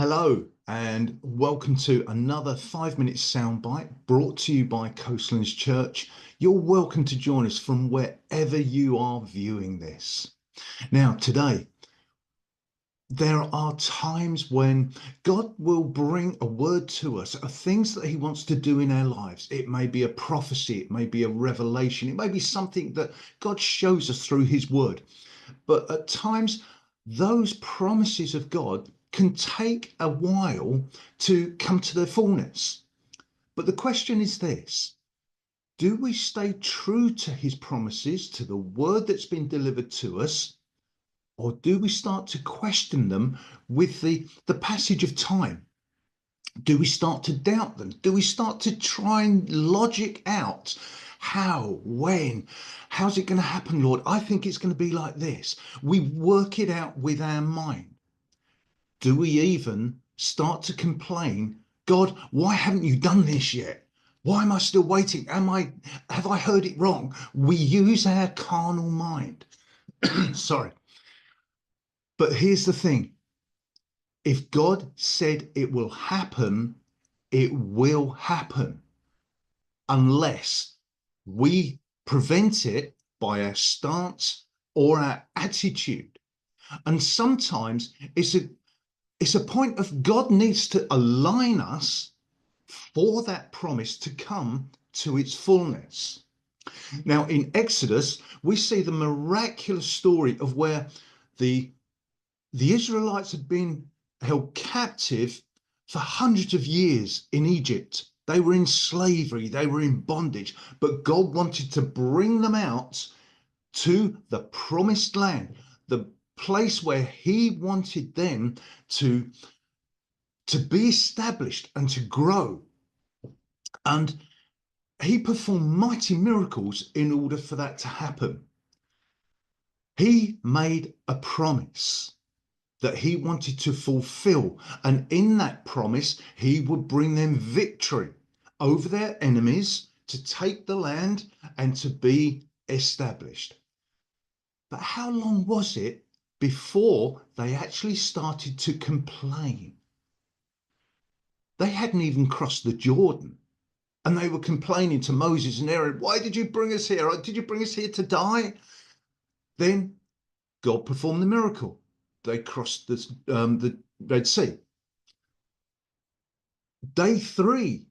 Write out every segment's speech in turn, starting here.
Hello and welcome to another 5 minute soundbite brought to you by Coastlands Church. You're welcome to join us from wherever you are viewing this. Now, today, there are times when God will bring a word to us of things that He wants to do in our lives. It may be a prophecy, it may be a revelation, it may be something that God shows us through His word. But at times, those promises of God can take a while to come to their fullness. But the question is this: do we stay true to his promises, to the word that's been delivered to us, or do we start to question them with the passage of time? Do we start to doubt them? Do we start to try and logic out how, when, how's it going to happen, Lord? I think it's going to be like this. We work it out with our mind. Do we even start to complain, God, why haven't you done this yet? Why am I still waiting? Have I heard it wrong? We use our carnal mind. Sorry. But here's the thing. If God said it will happen, it will happen unless we prevent it by our stance or our attitude. And sometimes it's a point of God needs to align us for that promise to come to its fullness. Now, in Exodus, we see the miraculous story of where the Israelites had been held captive for hundreds of years in Egypt. They were in slavery, they were in bondage, but God wanted to bring them out to the promised land, the place where he wanted them to be established and to grow. And he performed mighty miracles in order for that to happen. He made a promise that he wanted to fulfill, and in that promise he would bring them victory over their enemies, to take the land and to be established. But how long was it before they actually started to complain? They hadn't even crossed the Jordan, and they were complaining to Moses and Aaron, why did you bring us here? Did you bring us here to die? Then God performed the miracle. They crossed the Red Sea. Day 3,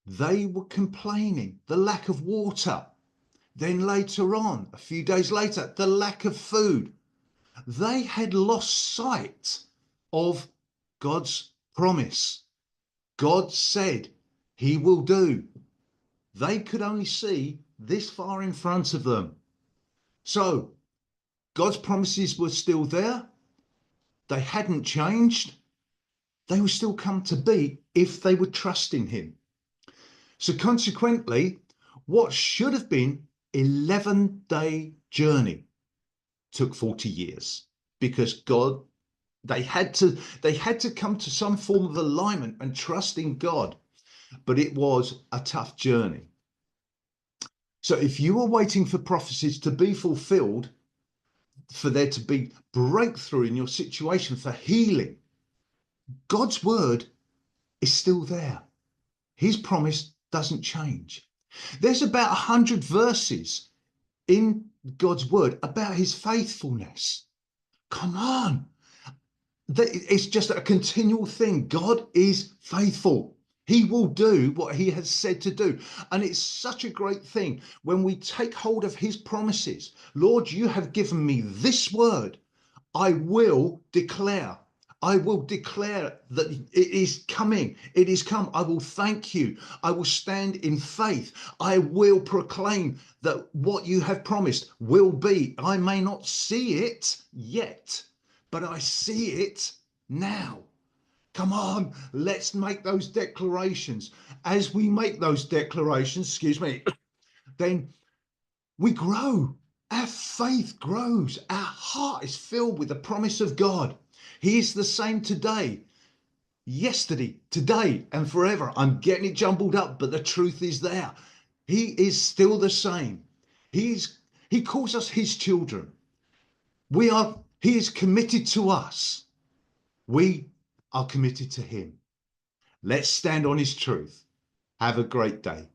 they were complaining, the lack of water. Then later on, a few days later, the lack of food. They had lost sight of God's promise. God said he will do. They could only see this far in front of them. So God's promises were still there. They hadn't changed. They would still come to be if they would trust in him. So consequently, what should have been 11-day journey took 40 years, because God, they had to come to some form of alignment and trust in God. But it was a tough journey. So if you are waiting for prophecies to be fulfilled, for there to be breakthrough in your situation, for healing, God's word is still there. His promise doesn't change. There's about 100 verses in God's word about his faithfulness. Come on. It's just a continual thing. God is faithful. He will do what he has said to do. And it's such a great thing when we take hold of his promises. Lord, you have given me this word. I will declare. I will declare that it is coming. It is come. I will thank you. I will stand in faith. I will proclaim that what you have promised will be. I may not see it yet, but I see it now. Come on, let's make those declarations. As we make those declarations, then we grow. Our faith grows. Our heart is filled with the promise of God. He is the same today, yesterday, today, and forever. I'm getting it jumbled up, but the truth is there. He is still the same. He calls us his children. He is committed to us. We are committed to him. Let's stand on his truth. Have a great day.